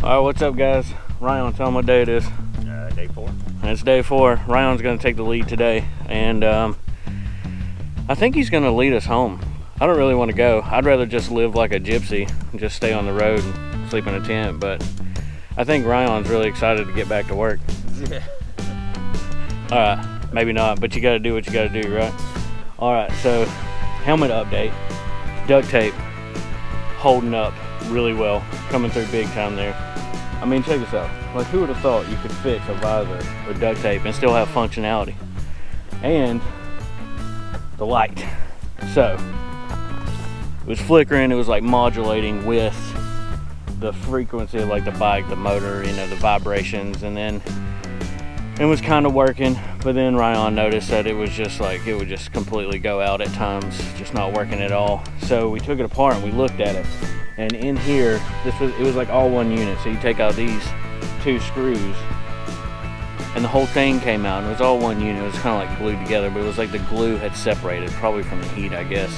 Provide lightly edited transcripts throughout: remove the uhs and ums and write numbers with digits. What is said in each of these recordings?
Alright, what's up guys? Ryan, tell them what day it is. Day 4. And it's day 4. Ryan's gonna take the lead today, and I think he's gonna lead us home. I don't really want to go. I'd rather just live like a gypsy and just stay on the road and sleep in a tent, but I think Ryan's really excited to get back to work. Yeah. Alright, maybe not, but you gotta do what you gotta do, right? Alright, so helmet update. Duct tape holding up really well, coming through big time there. I mean, check this out. Like, who would have thought you could fix a visor with duct tape and still have functionality? And the light. So, it was flickering, it was like modulating with the frequency of like the bike, the motor, you know, the vibrations, and then it was kind of working, but then Ryan noticed that it was just like, it would just completely go out at times, just not working at all. So we took it apart and we looked at it. And in here, it was like all one unit. So you take out these 2 screws and the whole thing came out, and it was all one unit. It was kind of like glued together, but it was like the glue had separated, probably from the heat, I guess.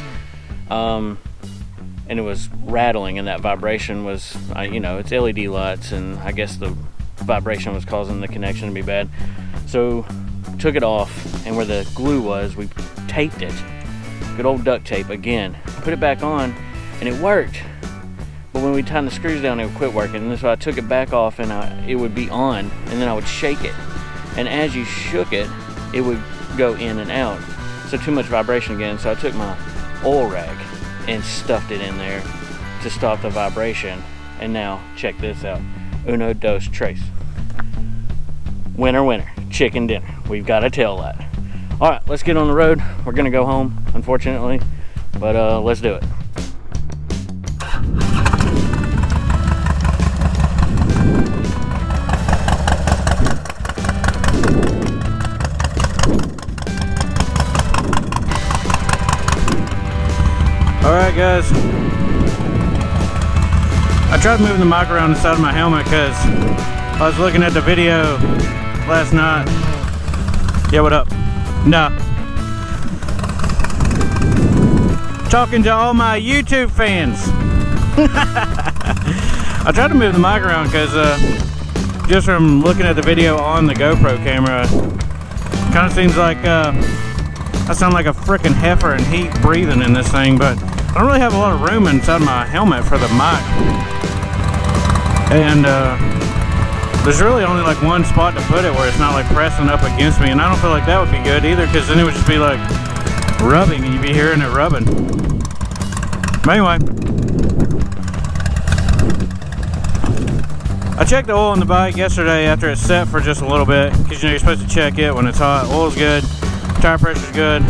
And it was rattling, and that vibration was, you know, it's LED lights, and I guess the vibration was causing the connection to be bad. So took it off, and where the glue was, we taped it. Good old duct tape again. Put it back on, and it worked. But when we tightened the screws down, it would quit working. And so I took it back off, and it would be on, and then I would shake it. And as you shook it, it would go in and out. So too much vibration again. So I took my oil rag and stuffed it in there to stop the vibration. And now, check this out. Uno, dos, tres. Winner, winner. Chicken dinner. We've got a tail light. All right, let's get on the road. We're gonna go home, unfortunately, but let's do it. Alright guys, I tried moving the mic around inside of my helmet because I was looking at the video last night. Yeah, what up? Nah. Talking to all my YouTube fans. I tried to move the mic around because just from looking at the video on the GoPro camera, kind of seems like I sound like a freaking heifer in heat breathing in this thing, but I don't really have a lot of room inside my helmet for the mic. And there's really only like one spot to put it where it's not like pressing up against me, and I don't feel like that would be good either, because then it would just be like rubbing and you'd be hearing it rubbing. But anyway, I checked the oil on the bike yesterday after it's set for just a little bit, because you know you're supposed to check it when it's hot. Oil's good, tire pressure's good,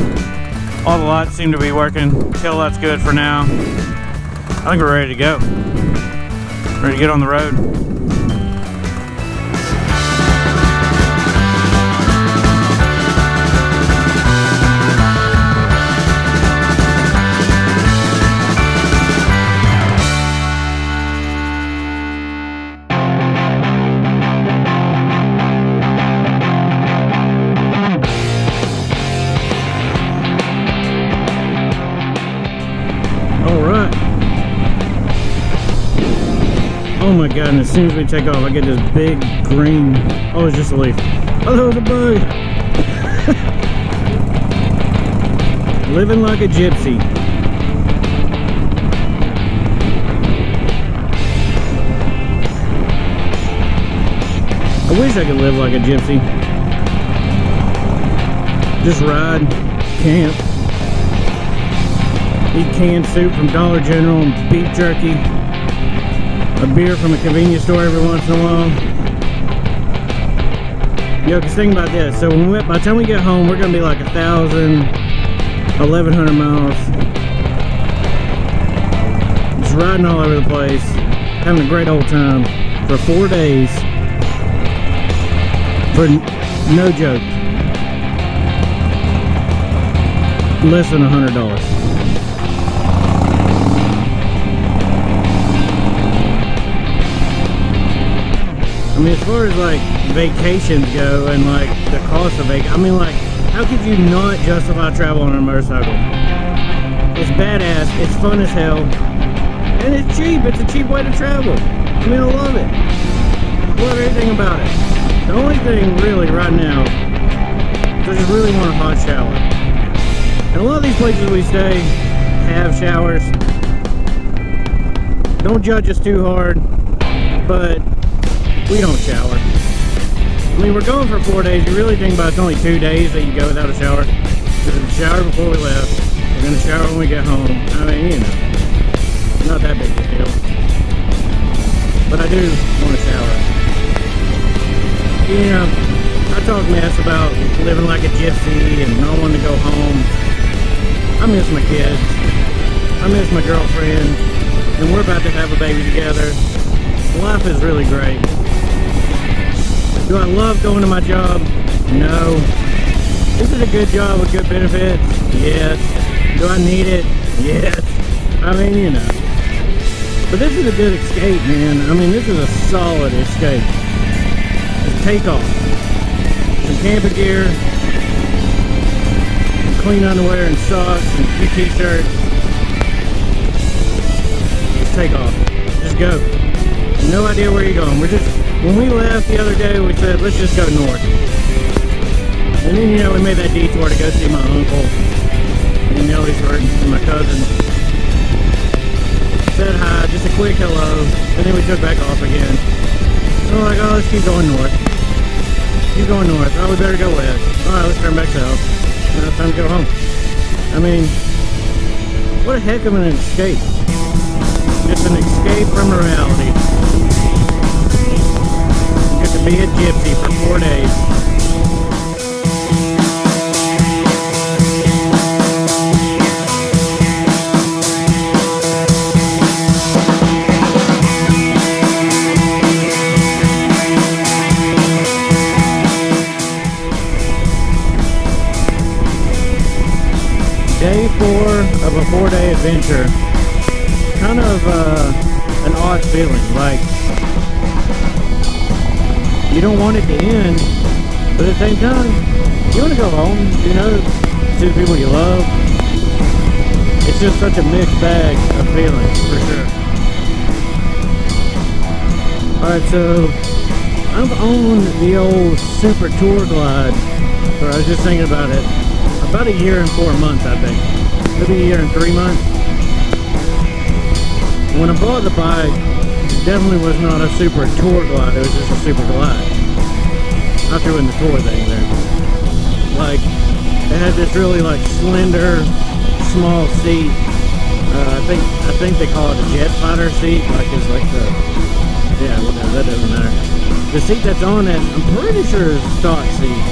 all the lights seem to be working, tail light's good for now. I think we're ready to go. Ready to get on the road. Oh my god, and as soon as we take off, I get this big green, oh, it's just a leaf. Oh, that was a bug. Living like a gypsy. I wish I could live like a gypsy. Just ride, camp, eat canned soup from Dollar General and beef jerky. A beer from a convenience store every once in a while. You know, cause think about this. So by the time we get home, we're gonna be like 1,000, 1,100 miles. Just riding all over the place, having a great old time for 4 days. For no joke, less than $100. I mean, as far as like vacations go and like the cost of vacation, I mean, like, how could you not justify travel on a motorcycle? It's badass, it's fun as hell, and it's cheap. It's a cheap way to travel. I mean, I love it. Love everything about it. The only thing really right now is I just really want a hot shower. And a lot of these places we stay have showers. Don't judge us too hard, but we don't shower. I mean, we're going for 4 days. You really think about it, it's only 2 days that you go without a shower. Because we showered before we left. We're going to shower when we get home. I mean, you know, not that big of a deal. But I do want to shower. You know, I talk mess about living like a gypsy and not wanting to go home. I miss my kids. I miss my girlfriend. And we're about to have a baby together. Life is really great. Do I love going to my job? No. Is it a good job with good benefits? Yes. Do I need it? Yes. I mean, you know. But this is a good escape, man. I mean, this is a solid escape. Just take off. Some camping gear, some clean underwear and socks and a few t-shirts. Just take off. Just go. No idea where you're going. When we left the other day, we said, let's just go north. And then, you know, we made that detour to go see my uncle in Ellsworth and my cousin. Said hi, just a quick hello, and then we took back off again. So we're like, oh, let's keep going north. Keep going north. Oh, we better go west. Alright, let's turn back south. Now it's time to go home. I mean, what a heck of an escape. Just an escape from reality. Get to be a gypsy for 4 days. Day 4 of a 4-day adventure. Kind of an odd feeling, like you don't want it to end, but at the same time, you want to go home, you know, see the people you love. It's just such a mixed bag of feelings, for sure. Alright, so I've owned the old Super Tour Glide, or I was just thinking about it, about a year and 4 months, I think. Maybe a year and 3 months. When I bought the bike, it definitely was not a Super Tour Glide, it was just a Super Glide. I threw in the tour thing there. Like, it had this really like slender, small seat. I think they call it a jet fighter seat, like it's like the, yeah, whatever, that doesn't matter. The seat that's on it, I'm pretty sure is a stock seat.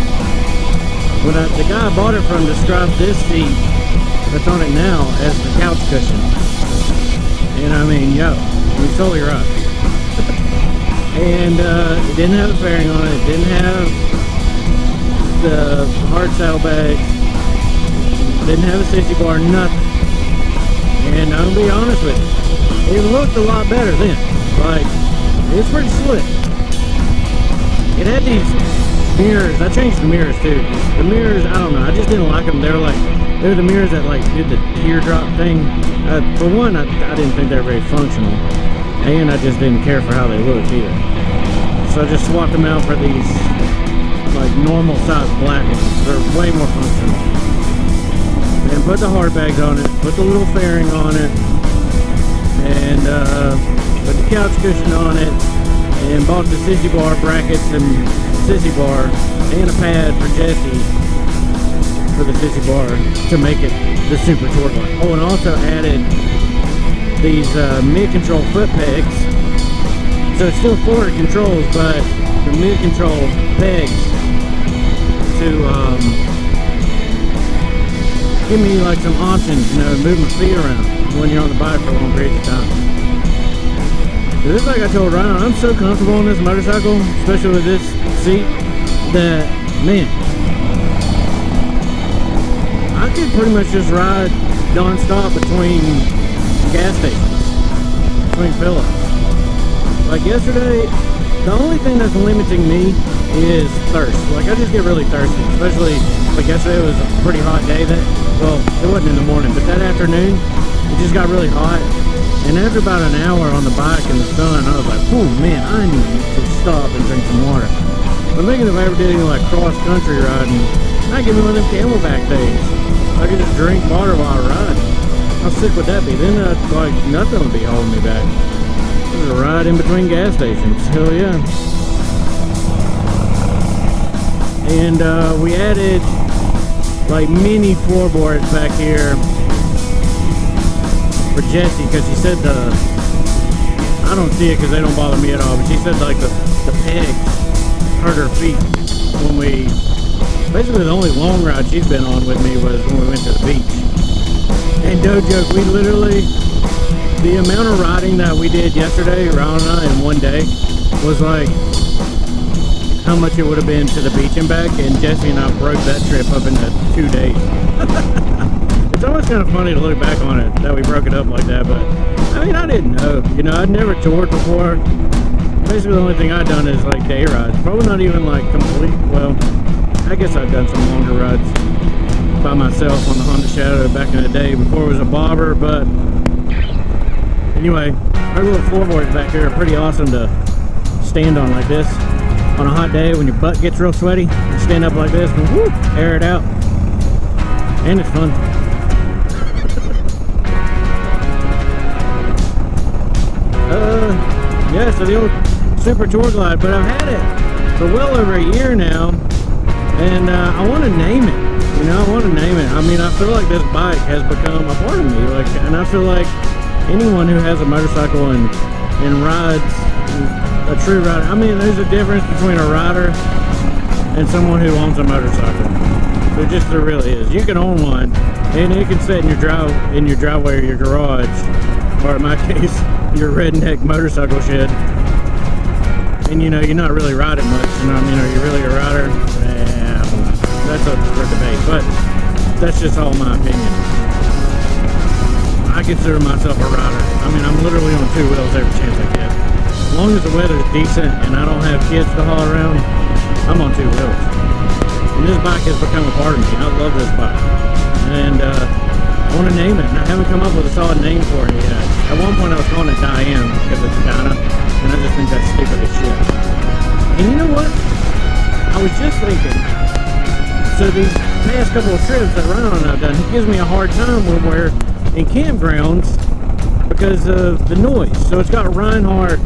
When the guy I bought it from described this seat that's on it now as the couch cushion. And I mean, yo, he's totally right. And it didn't have a fairing on it. It didn't have the hard saddlebags. Didn't have a sissy bar, nothing. And I'm gonna be honest with you, it looked a lot better then. Like, it's pretty slick. It had these mirrors. I changed the mirrors too. The mirrors, I don't know, I just didn't like them. They were the mirrors that like did the teardrop thing. For one, I didn't think they were very functional, and I just didn't care for how they looked either. So I just swapped them out for these like normal size black ones. They're way more functional. And put the hard bags on it, put the little fairing on it, and put the couch cushion on it, and bought the sissy bar brackets and sissy bar and a pad for Jesse for the sissy bar to make it the Super Tour Glide. Oh, and also added these mid-control foot pegs. So it's still forward controls, but the mid-control pegs to give me like some options, you know, to move my feet around when you're on the bike for long periods of time. So this, like I told Ryan, I'm so comfortable on this motorcycle, especially with this seat, that, man, I could pretty much just ride non-stop between gas stations, between fill-ups. Like yesterday, the only thing that's limiting me is thirst. Like, I just get really thirsty, especially like yesterday. It was a pretty hot day. Well, it wasn't in the morning, but that afternoon it just got really hot, And after about an hour on the bike in the sun, I was like, oh man, I need to stop and drink some water. I'm thinking if I ever did any like cross-country riding, I'd give me one of them camelback things. I could just drink water while I ride. How sick would that be? Then like nothing would be holding me back. It was a ride in between gas stations. Hell yeah. And we added like mini floorboards back here for Jessie, because she said I don't see it because they don't bother me at all, but she said like the pegs hurt her feet when we, basically the only long ride she's been on with me was when we went to the beach. And no joke, we literally, the amount of riding that we did yesterday, Ron and I, in one day, was like how much it would have been to the beach and back, and Jessie and I broke that trip up into 2 days. It's always kind of funny to look back on it, that we broke it up like that, but I mean, I didn't know. You know, I'd never toured before. Basically, the only thing I'd done is like day rides. Probably not even like complete, well, I guess I've done some longer rides by myself on the Honda Shadow back in the day before it was a bobber, but anyway, our little floorboards back here are pretty awesome to stand on like this. On a hot day when your butt gets real sweaty, you stand up like this and whoop, air it out. And it's fun. Yeah, so the old Super Tour Glide, but I've had it for well over a year now, and I want to name it. You know, I want to name it. I mean, I feel like this bike has become a part of me, like, and I feel like anyone who has a motorcycle and rides, a true rider. I mean, there's a difference between a rider and someone who owns a motorcycle. There really is. You can own one, and it can sit in your driveway or your garage, or in my case, your redneck motorcycle shed. And you know, you're not really riding much. You know what I mean? Are you really a rider? Yeah, that's up for debate. But that's just all my opinion. I consider myself a rider. I mean, I'm literally on 2 wheels every chance I get. As long as the weather's decent and I don't have kids to haul around, I'm on 2 wheels. And this bike has become a part of me. I love this bike. And I want to name it, and I haven't come up with a solid name for it yet. At one point I was calling it Diane because it's Dinah, and I just think that's stupid as shit. And you know what? I was just thinking, so these past couple of trips that Ryan and I've done, he gives me a hard time when we're in campgrounds because of the noise. So it's got Reinhardt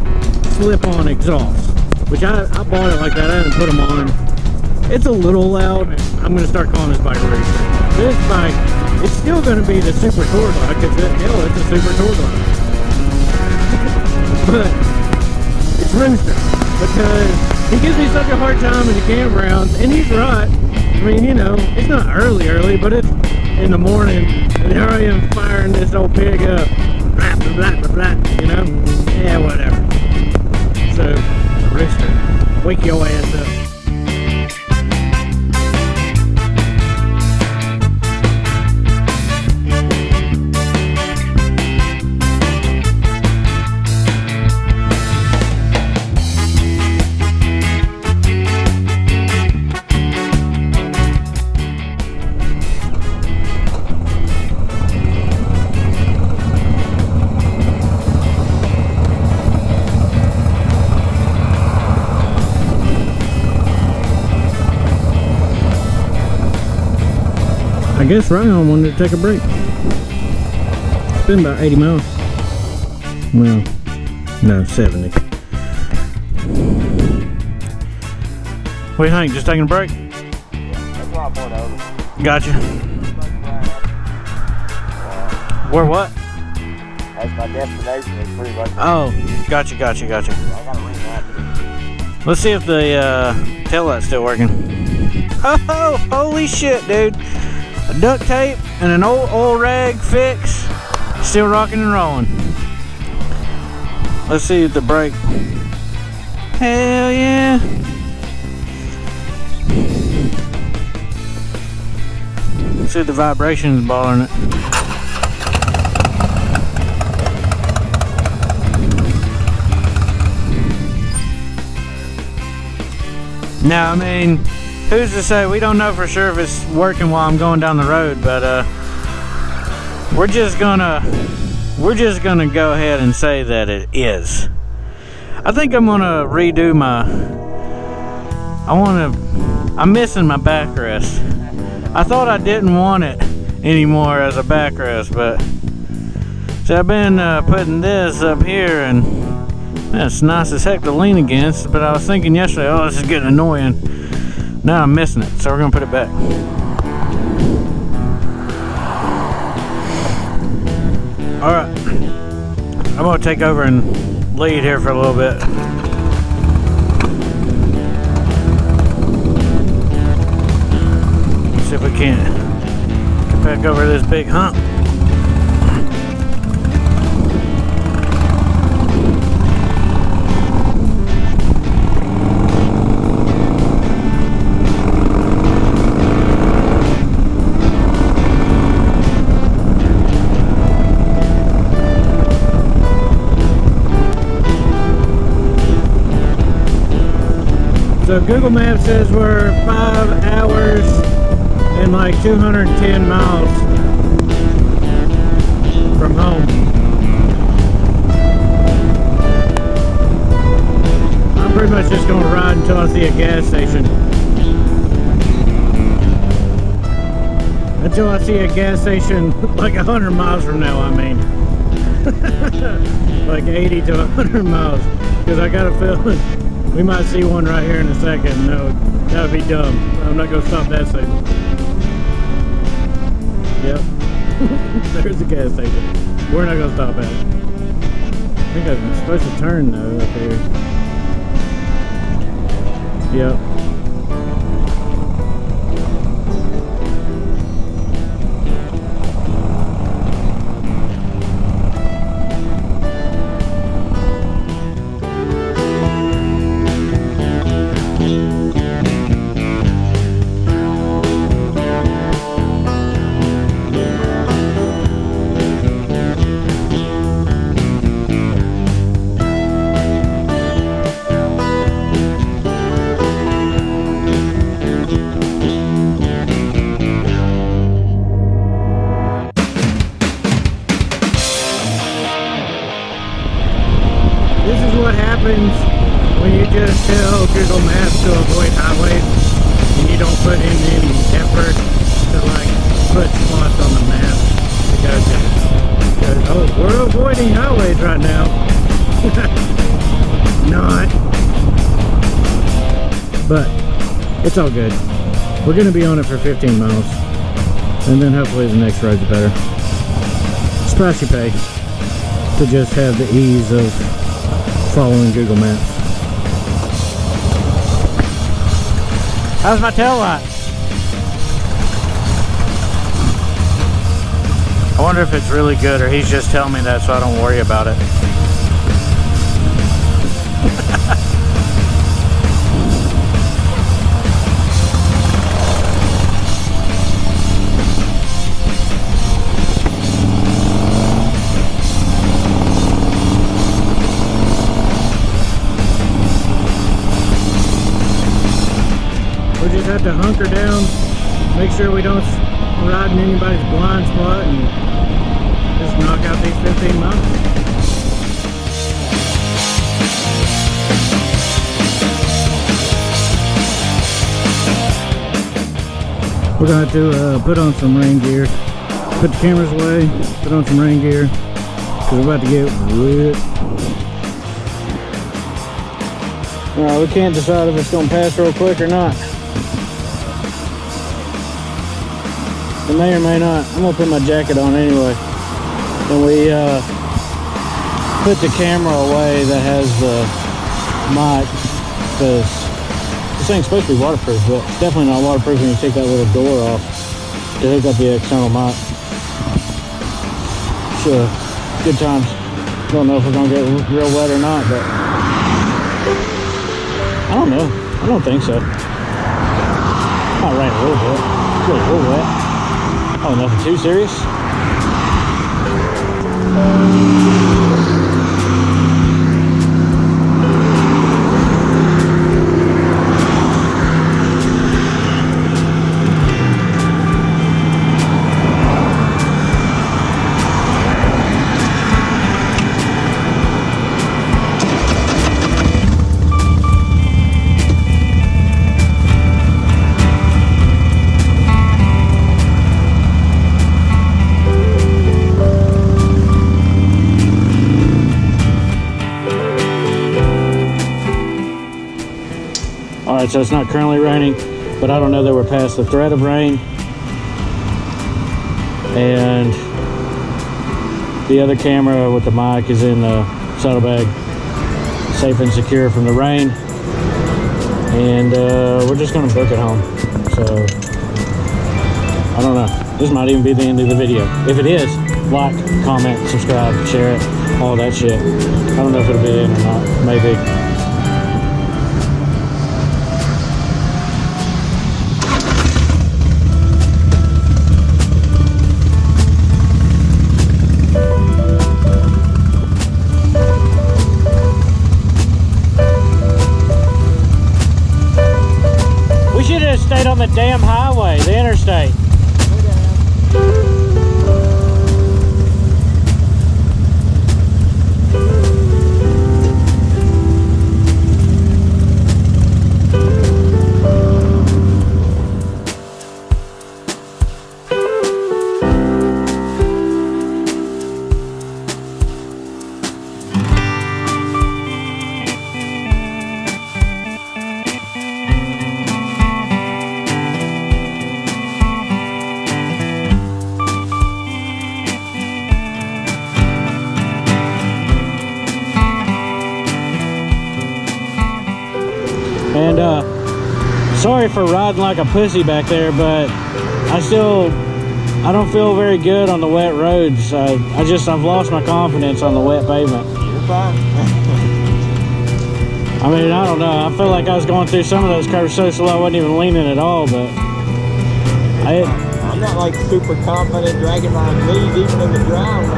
slip-on exhaust, which I bought it like that. I didn't put them on. It's a little loud. I'm going to start calling this bike a racer. This bike, it's still going to be the Super Tour Glide because hell, it's a Super Tour Glide. But it's Rooster because he gives me such a hard time in the campgrounds, and he's right. I mean, you know, it's not early, but it's in the morning, and here I am firing this old pig up. Blah, blah, blah, blah, blah, you know? Yeah, whatever. So, Rooster, wake your ass up. I guess Ryan wanted to take a break. It's been about 80 miles. Well, no, 70. What do you think? Just taking a break? That's why I pulled over. Gotcha. Where what? That's my destination. It's pretty much. Oh, gotcha. I gotta ring that. Let's see if the tail light's still working. Oh, holy shit, dude. A duct tape and an old oil rag fix, still rocking and rolling. Let's see if the brake. Hell yeah. Let's see if the vibration's bothering it. Now, I mean, who's to say? We don't know for sure if it's working while I'm going down the road, but we're just gonna we're just gonna go ahead and say that it is. I think I'm gonna redo my, I'm missing my backrest. I thought I didn't want it anymore as a backrest, but see, I've been putting this up here, and man, it's nice as heck to lean against, but I was thinking yesterday, oh, this is getting annoying. Now I'm missing it, so we're gonna put it back. All right, I'm gonna take over and lead here for a little bit. See if we can't get back over this big hump. So Google Maps says we're 5 hours and like 210 miles from home. I'm pretty much just going to ride until I see a gas station. Until I see a gas station like 100 miles from now, I mean. Like 80 to 100 miles. Because I got a feeling we might see one right here in a second. No, that would be dumb. I'm not going to stop that signal. Yep. There's the gas station. We're not going to stop at it. I think I'm supposed to turn though up here. Yep. When you just tell Google Maps to avoid highways and you don't put in any effort to like put spots on the map because oh, we're avoiding highways right now. Not. But it's all good. We're going to be on it for 15 miles and then hopefully the next road's better. It's price you pay to just have the ease of following Google Maps. How's my tail light? I wonder if it's really good or he's just telling me that so I don't worry about it. We just have to hunker down, make sure we don't ride in anybody's blind spot, and just knock out these 15 miles. We're going to have to put on some rain gear, put the cameras away, put on some rain gear, because we're about to get wet. Alright, we can't decide if it's going to pass real quick or not. It may or may not. I'm gonna put my jacket on anyway. And we put the camera away that has the mic, because this thing's supposed to be waterproof, but it's definitely not waterproof when you take that little door off to hook up the external mic. So, good times. Don't know if we're gonna get real wet or not, but I don't know. I don't think so. Might rain a little bit. It's a little wet. Oh, nothing too serious. Alright, so it's not currently raining, but I don't know that we're past the threat of rain. And the other camera with the mic is in the saddlebag, safe and secure from the rain. And we're just gonna book it home. So I don't know. This might even be the end of the video. If it is, like, comment, subscribe, share it, all that shit. I don't know if it'll be in or not. Maybe. We should have stayed on the damn highway, the interstate. And sorry for riding like a pussy back there, but I don't feel very good on the wet roads. I've lost my confidence on the wet pavement. You're fine. I mean, I don't know. I feel like I was going through some of those curves so slow I wasn't even leaning at all, but I'm not like super confident dragging my knees even in the ground.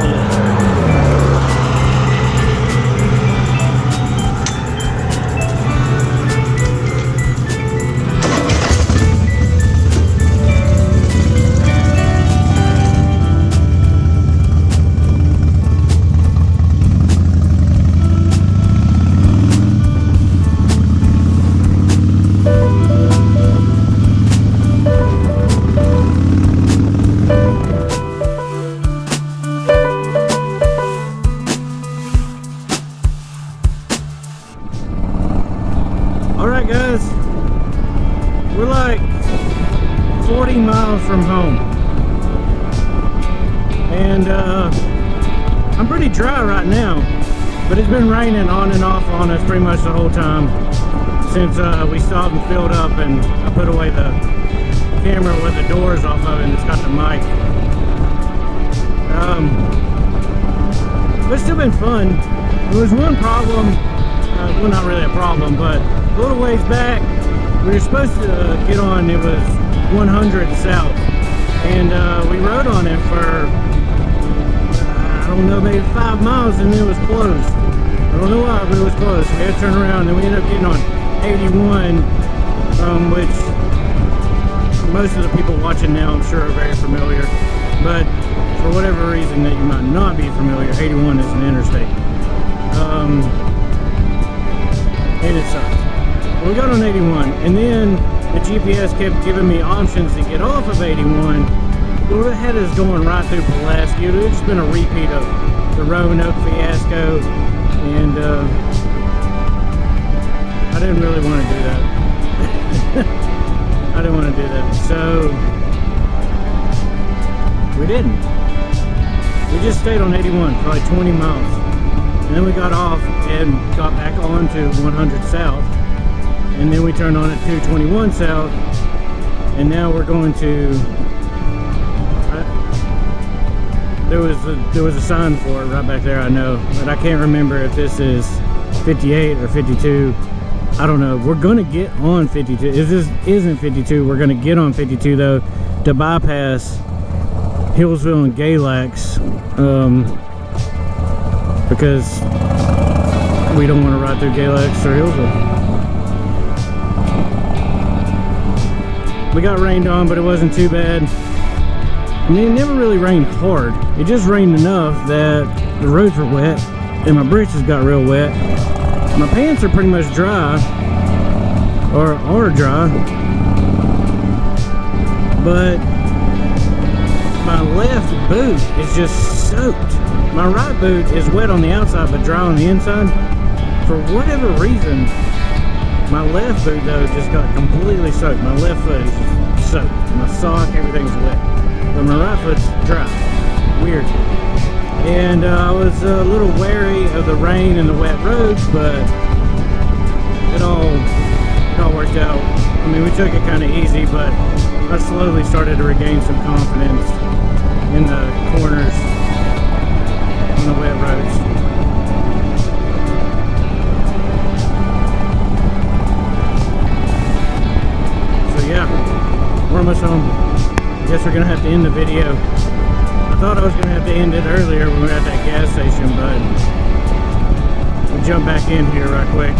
Alright guys, we're like 40 miles from home, and I'm pretty dry right now, but it's been raining on and off on us pretty much the whole time since we stopped and filled up, and I put away the camera with the doors off of it and it's got the mic. But it's still been fun. There was one problem, well, not really a problem, but a little ways back we were supposed to get on, it was 100 south, and we rode on it for I don't know, maybe 5 miles, and it was closed. I don't know why, but it was closed. We had to turn around, and we ended up getting on 81, which most of the people watching now I'm sure are very familiar, but for whatever reason that you might not be familiar, 81 is an interstate. And it sucks. Well, we got on 81, and then the GPS kept giving me options to get off of 81. Well, it had us going right through Pulaski. It had just been a repeat of the Roanoke fiasco, and I didn't really want to do that. I didn't want to do that, so we didn't. We just stayed on 81 for like 20 miles, and then we got off and got back on to 100 south, and then we turned on at 221 south, and now we're going to there was a sign for it right back there, I know, but I can't remember if this is 58 or 52. I don't know. We're gonna get on 52. If this isn't 52, we're gonna get on 52 though, to bypass Hillsville and Galax, because we don't want to ride through Galax or Hillsville. We got rained on, but it wasn't too bad. I mean, it never really rained hard. It just rained enough that the roads were wet, and my britches got real wet. My pants are pretty much dry, or are dry, but my left boot is just soaked. My right boot is wet on the outside but dry on the inside. For whatever reason, My left boot though just got completely soaked. My left foot is just soaked. My sock, everything's wet. But my right foot's dry. Weird. And I was a little wary of the rain and the wet roads, but it all worked out. I mean, we took it kind of easy, but I slowly started to regain some confidence in the corners on the wet roads. So yeah, we're almost home. I guess we're gonna have to end the video. I thought I was gonna have to end it earlier when we were at that gas station, but we'll jump back in here right quick.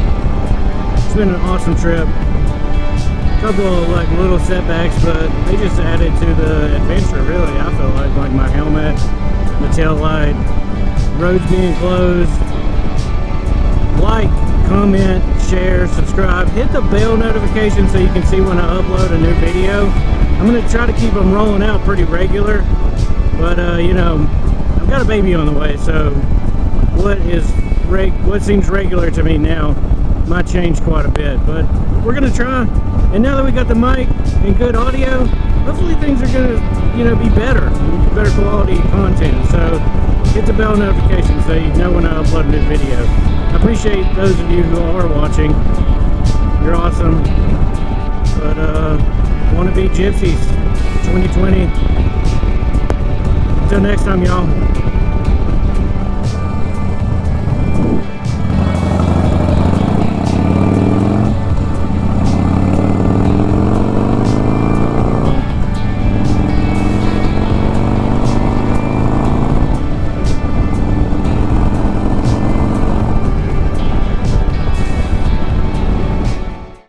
It's been an awesome trip. Couple of like little setbacks, but they just added to the adventure, really. I feel like my helmet, the tail light, roads being closed. Like, comment, share, subscribe, hit the bell notification so you can see when I upload a new video. I'm gonna try to keep them rolling out pretty regular, but you know, I've got a baby on the way, so what seems regular to me now might change quite a bit, but we're gonna try. And now that we got the mic and good audio, hopefully things are gonna, you know, be better quality content. So hit the bell notification so you know when I upload a new video. I appreciate those of you who are watching. You're awesome. But Wannabe Gypsies 2020. Until next time, y'all.